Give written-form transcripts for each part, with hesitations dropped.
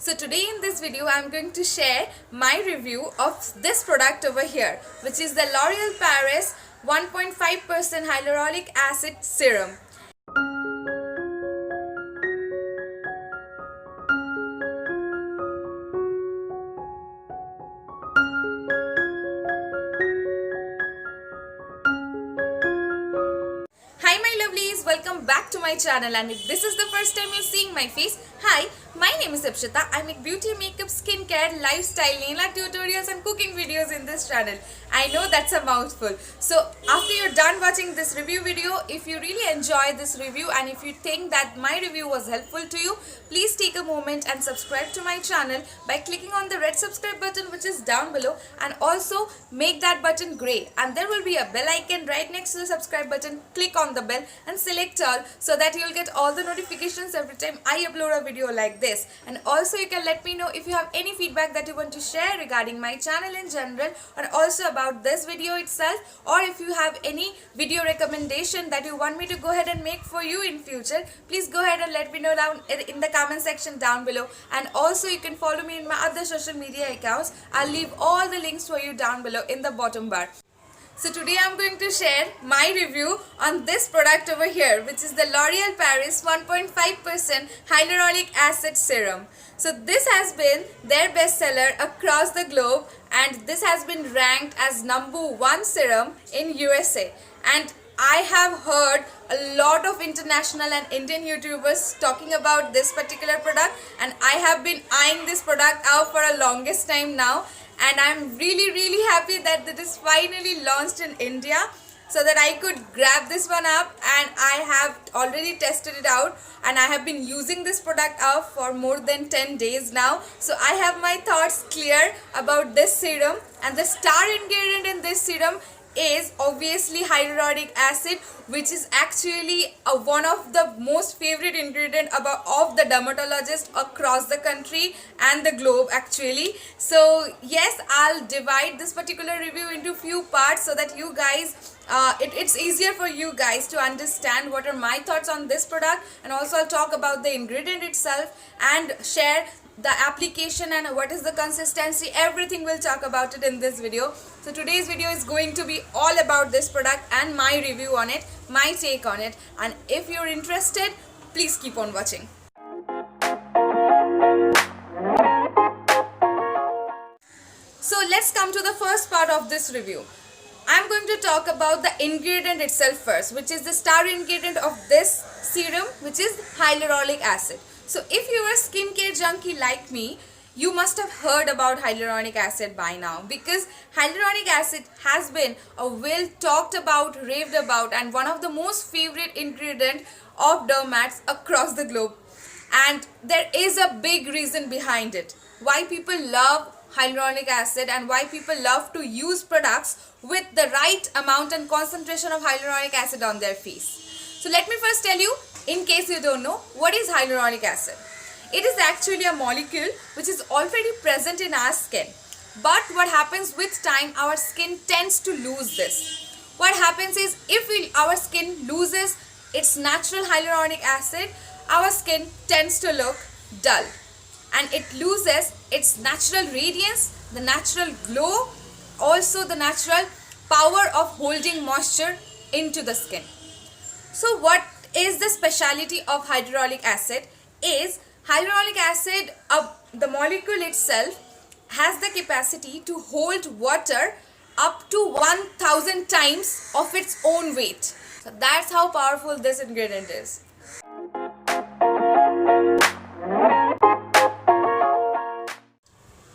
So today in this video I'm going to share my review of this product over here, which is the L'Oreal Paris 1.5% hyaluronic acid serum. Hi my lovelies, welcome back to my channel, and if this is the first time you're seeing my face, hi, my name is Ipshita. I make beauty, makeup, skincare, lifestyle, nail art tutorials and cooking videos in this channel. I know that's a mouthful. So after you're done watching this review video, if you really enjoy this review and if you think that my review was helpful to you, please take a moment and subscribe to my channel by clicking on the red subscribe button which is down below, and also make that button gray, and there will be a bell icon right next to the subscribe button. Click on the bell and select all so that you'll get all the notifications every time I upload a video like this. And also you can let me know if you have any feedback that you want to share regarding my channel in general, and also about this video itself, or if you have any video recommendation that you want me to go ahead and make for you in future, please go ahead and let me know down in the comment section down below. And also you can follow me in my other social media accounts. I'll leave all the links for you down below in the bottom bar. So today I'm going to share my review on this product over here, which is the L'Oreal Paris 1.5% hyaluronic acid serum. So this has been their bestseller across the globe, and this has been ranked as #1 serum in USA. And I have heard a lot of international and Indian YouTubers talking about this particular product, and I have been eyeing this product out for a longest time now. And I'm really happy that it is finally launched in India, so that I could grab this one up, and I have already tested it out, and I have been using this product out for more than 10 days now. So I have my thoughts clear about this serum, and the star ingredient in this serum is obviously hyaluronic acid, which is actually one of the most favorite ingredient of the dermatologists across the country and the globe actually. So yes, I'll divide this particular review into few parts so that you guys it's easier for you guys to understand what are my thoughts on this product, and also I'll talk about the ingredient itself and share the application and what is the consistency. Everything we'll talk about it in this video. So today's video is going to be all about this product and my review on it, my take on it. And if you're interested, please keep on watching. So let's come to the first part of this review. I'm going to talk about the ingredient itself first, which is the star ingredient of this serum, which is hyaluronic acid. So if you're a skincare junkie like me, you must have heard about hyaluronic acid by now, because hyaluronic acid has been a well talked about, raved about, and one of the most favorite ingredient of dermats across the globe. And there is a big reason behind it why people love hyaluronic acid and why people love to use products with the right amount and concentration of hyaluronic acid on their face. So let me first tell you, in case you don't know, what is hyaluronic acid. It is actually a molecule which is already present in our skin, but what happens with time, our skin tends to lose this. What happens is, if our skin loses its natural hyaluronic acid, our skin tends to look dull, and it loses its natural radiance, the natural glow, also the natural power of holding moisture into the skin. So what is the speciality of hyaluronic acid is, hyaluronic acid, the molecule itself has the capacity to hold water up to 1000 times of its own weight. So that's how powerful this ingredient is.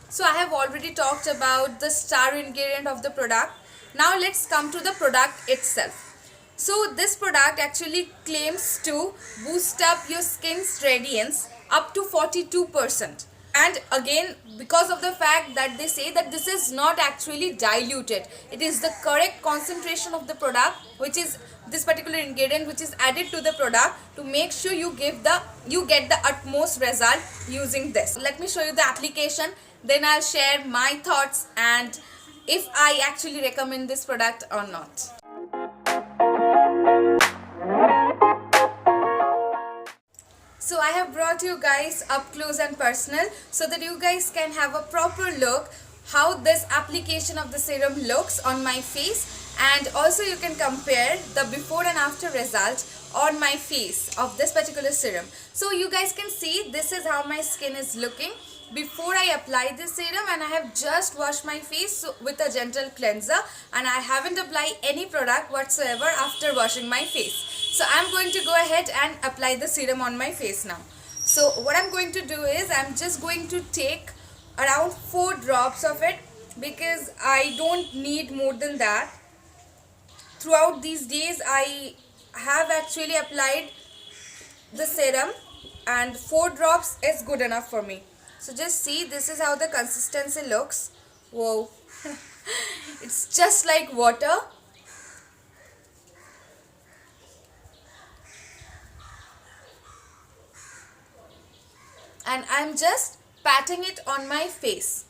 So I have already talked about the star ingredient of the product. Now let's come to the product itself. So this product actually claims to boost up your skin's radiance up to 42%. And again, because of the fact that they say that this is not actually diluted, it is the correct concentration of the product, which is this particular ingredient which is added to the product to make sure you get the utmost result using this. Let me show you the application, then I'll share my thoughts and if I actually recommend this product or not. So I have brought brought you guys up close and personal so that you guys can have a proper look how this application of the serum looks on my face, and also you can compare the before and after result on my face of this particular serum. So you guys can see this is how my skin is looking before I apply this serum, and I have just washed my face with a gentle cleanser, and I haven't applied any product whatsoever after washing my face. So I'm going to go ahead and apply the serum on my face now. So what I'm going to do is I'm just going to take around 4 drops of it because I don't need more than that. Throughout these days I have actually applied the serum and 4 drops is good enough for me. So just see, this is how the consistency looks. Whoa. It's just like water. And I'm just patting it on my face.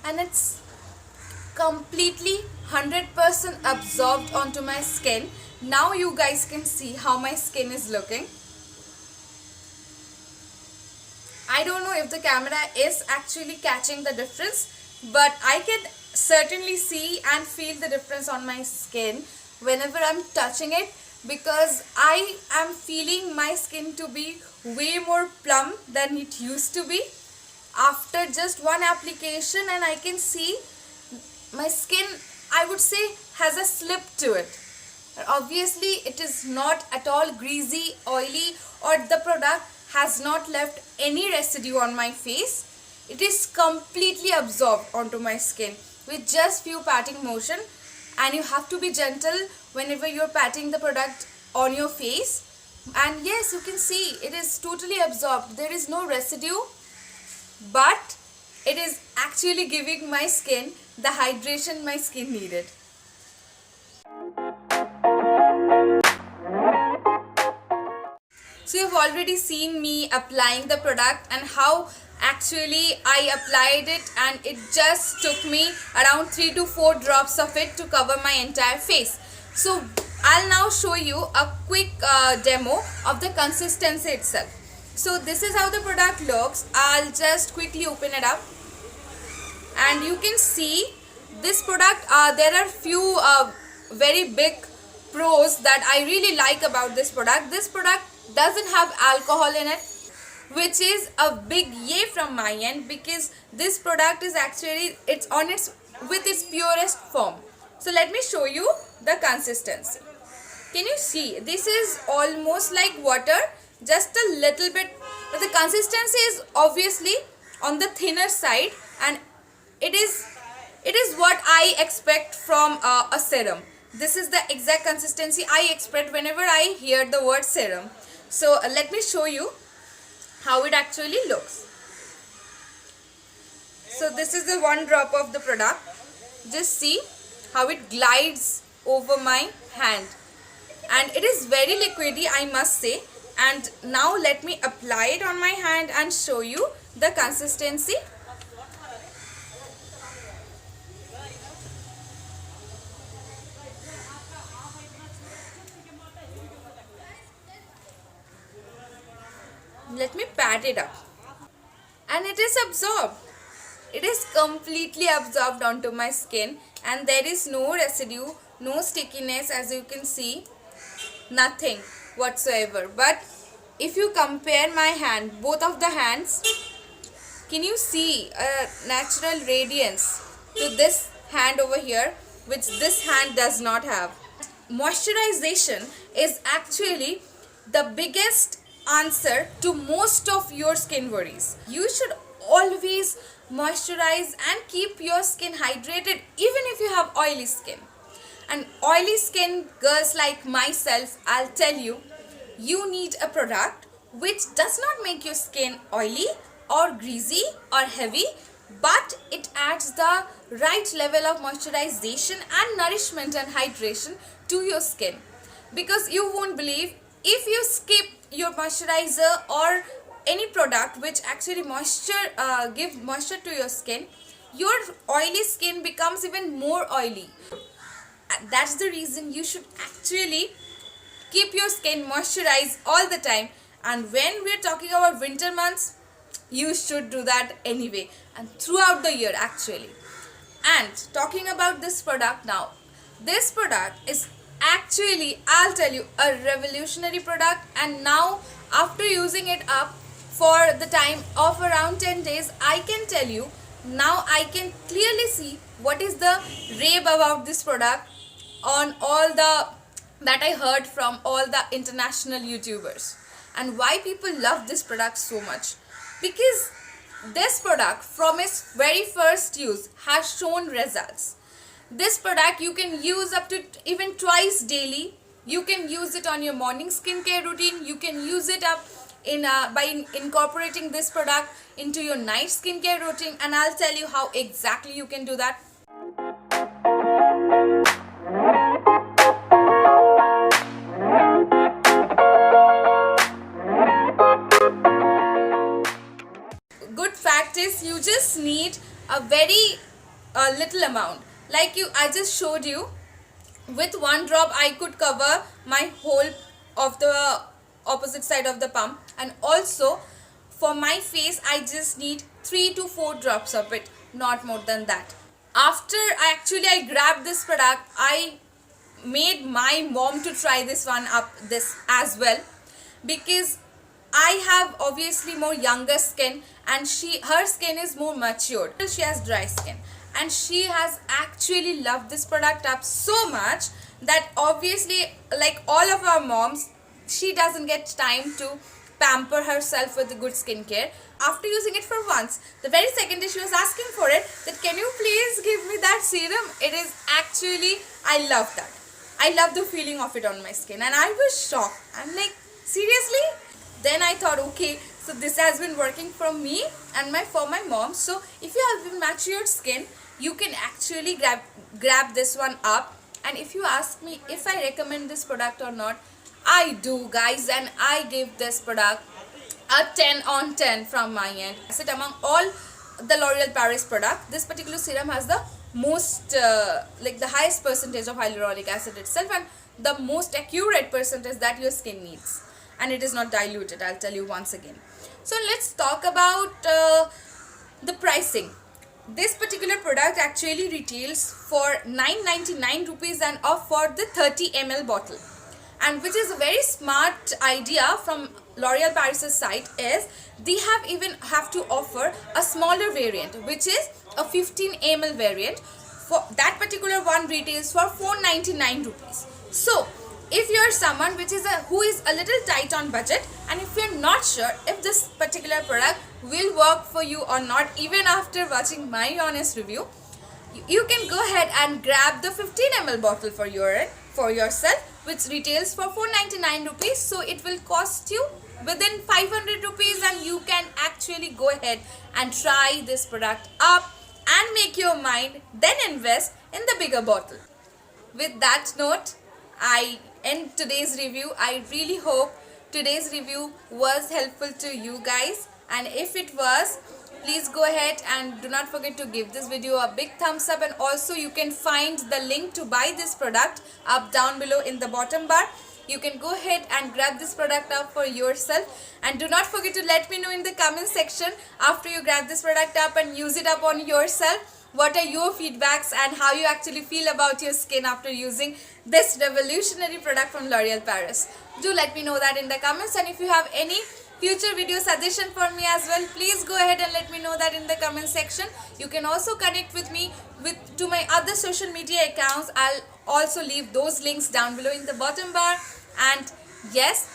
And it's completely 100% absorbed onto my skin. Now you guys can see how my skin is looking. I don't know if the camera is actually catching the difference, but I can certainly see and feel the difference on my skin whenever I'm touching it, because I am feeling my skin to be way more plump than it used to be after just one application, and I can see my skin, I would say, has a slip to it. Obviously it is not at all greasy, oily, or the product has not left any residue on my face. It is completely absorbed onto my skin with just few patting motion, and you have to be gentle whenever you're patting the product on your face. And yes, you can see it is totally absorbed. There is no residue, but it is actually giving my skin the hydration my skin needed. So you've already seen me applying the product and how actually I applied it, and it just took me around 3 to 4 drops of it to cover my entire face. So I'll now show you a quick demo of the consistency itself. So this is how the product looks. I'll just quickly open it up, and you can see this product, there are few very big pros that I really like about this product. This product doesn't have alcohol in it, which is a big yay from my end, because this product is actually, it's on its with its purest form. So let me show you the consistency. Can you see? This is almost like water, just a little bit, but the consistency is obviously on the thinner side, and it is what I expect from a serum. This is the exact consistency I expect whenever I hear the word serum. So let me show you how it actually looks. So this is the 1 drop of the product. Just see how it glides over my hand, and it is very liquidy, I must say. And now let me apply it on my hand and show you the consistency. Let me pat it up, and it is absorbed. It is completely absorbed onto my skin, and there is no residue, no stickiness, as you can see, nothing whatsoever. But if you compare my hand, both of the hands, can you see a natural radiance to this hand over here, which this hand does not have? Moisturization is actually the biggest answer to most of your skin worries. You should always moisturize and keep your skin hydrated, even if you have oily skin. And oily skin girls like myself, I'll tell you, you need a product which does not make your skin oily or greasy or heavy, but it adds the right level of moisturization and nourishment and hydration to your skin. Because you won't believe, if you skip your moisturizer or any product which actually give moisture to your skin, your oily skin becomes even more oily. That's the reason you should actually keep your skin moisturized all the time. And when we're talking about winter months, you should do that anyway, and throughout the year actually. And talking about this product now, this product is actually, I'll tell you, a revolutionary product. And now after using it up for the time of around 10 days, I can tell you, now I can clearly see what is the rave about this product on all the that I heard from all the international YouTubers, and why people love this product so much. Because this product from its very first use has shown results. This product you can use up to even twice daily. You can use it on your morning skincare routine. You can use it up by incorporating this product into your night skincare routine, and I'll tell you how exactly you can do that. Good fact is, you just need a very little amount. Like I just showed you, with one drop I could cover my whole of the opposite side of the palm. And also for my face, I just need 3 to 4 drops of it, not more than that. After I grabbed this product, I made my mom to try this as well, because I have obviously more younger skin, and her skin is more matured. She has dry skin, and she has actually loved this product up so much that obviously, like all of our moms, she doesn't get time to pamper herself with the good skincare. After using it for once, the very second day she was asking for it, that can you please give me that serum? It is actually, I love that. I love the feeling of it on my skin, and I was shocked. I'm like, seriously? Then I thought, okay, so this has been working for me and for my mom. So if you have matured skin, you can actually grab this one up. And if you ask me if I recommend this product or not, I do, guys, and I give this product a 10 on 10 from my end. Among all the L'Oreal Paris product, this particular serum has the most the highest percentage of hyaluronic acid itself, and the most accurate percentage that your skin needs, and it is not diluted, I'll tell you once again. So let's talk about the pricing. This particular product actually retails for 999 rupees and off for the 30 ml bottle. And which is a very smart idea from L'Oreal Paris' side, is they have to offer a smaller variant, which is a 15 ml variant. For that particular one retails for 499 rupees. So if you're someone who is a little tight on budget, and if you're not sure if this particular product will work for you or not, even after watching my honest review, you can go ahead and grab the 15 ml bottle for yourself, which retails for 499 rupees. So it will cost you within 500 rupees, and you can actually go ahead and try this product up and make your mind, then invest in the bigger bottle. With that note, I end today's review. I really hope today's review was helpful to you guys, and if it was, please go ahead and do not forget to give this video a big thumbs up. And also you can find the link to buy this product up down below in the bottom bar. You can go ahead and grab this product up for yourself, and do not forget to let me know in the comment section after you grab this product up and use it up on yourself, what are your feedbacks and how you actually feel about your skin after using this revolutionary product from L'Oreal Paris. Do let me know that in the comments, and if you have any future video suggestion for me as well, please go ahead and let me know that in the comment section. You can also connect with me to my other social media accounts. I'll also leave those links down below in the bottom bar. And yes,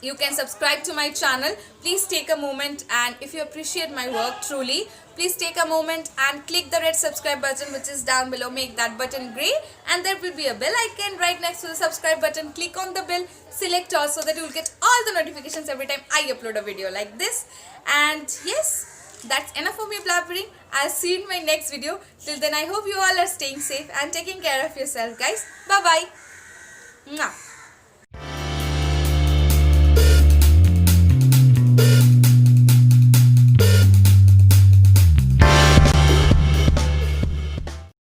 you can subscribe to my channel. Please take a moment, and if you appreciate my work truly, please take a moment and click the red subscribe button which is down below. Make that button grey, and there will be a bell icon right next to the subscribe button. Click on the bell, select all, so that you will get all the notifications every time I upload a video like this. And yes, that's enough for me blabbering. I'll see you in my next video. Till then, I hope you all are staying safe and taking care of yourself, guys. Bye bye.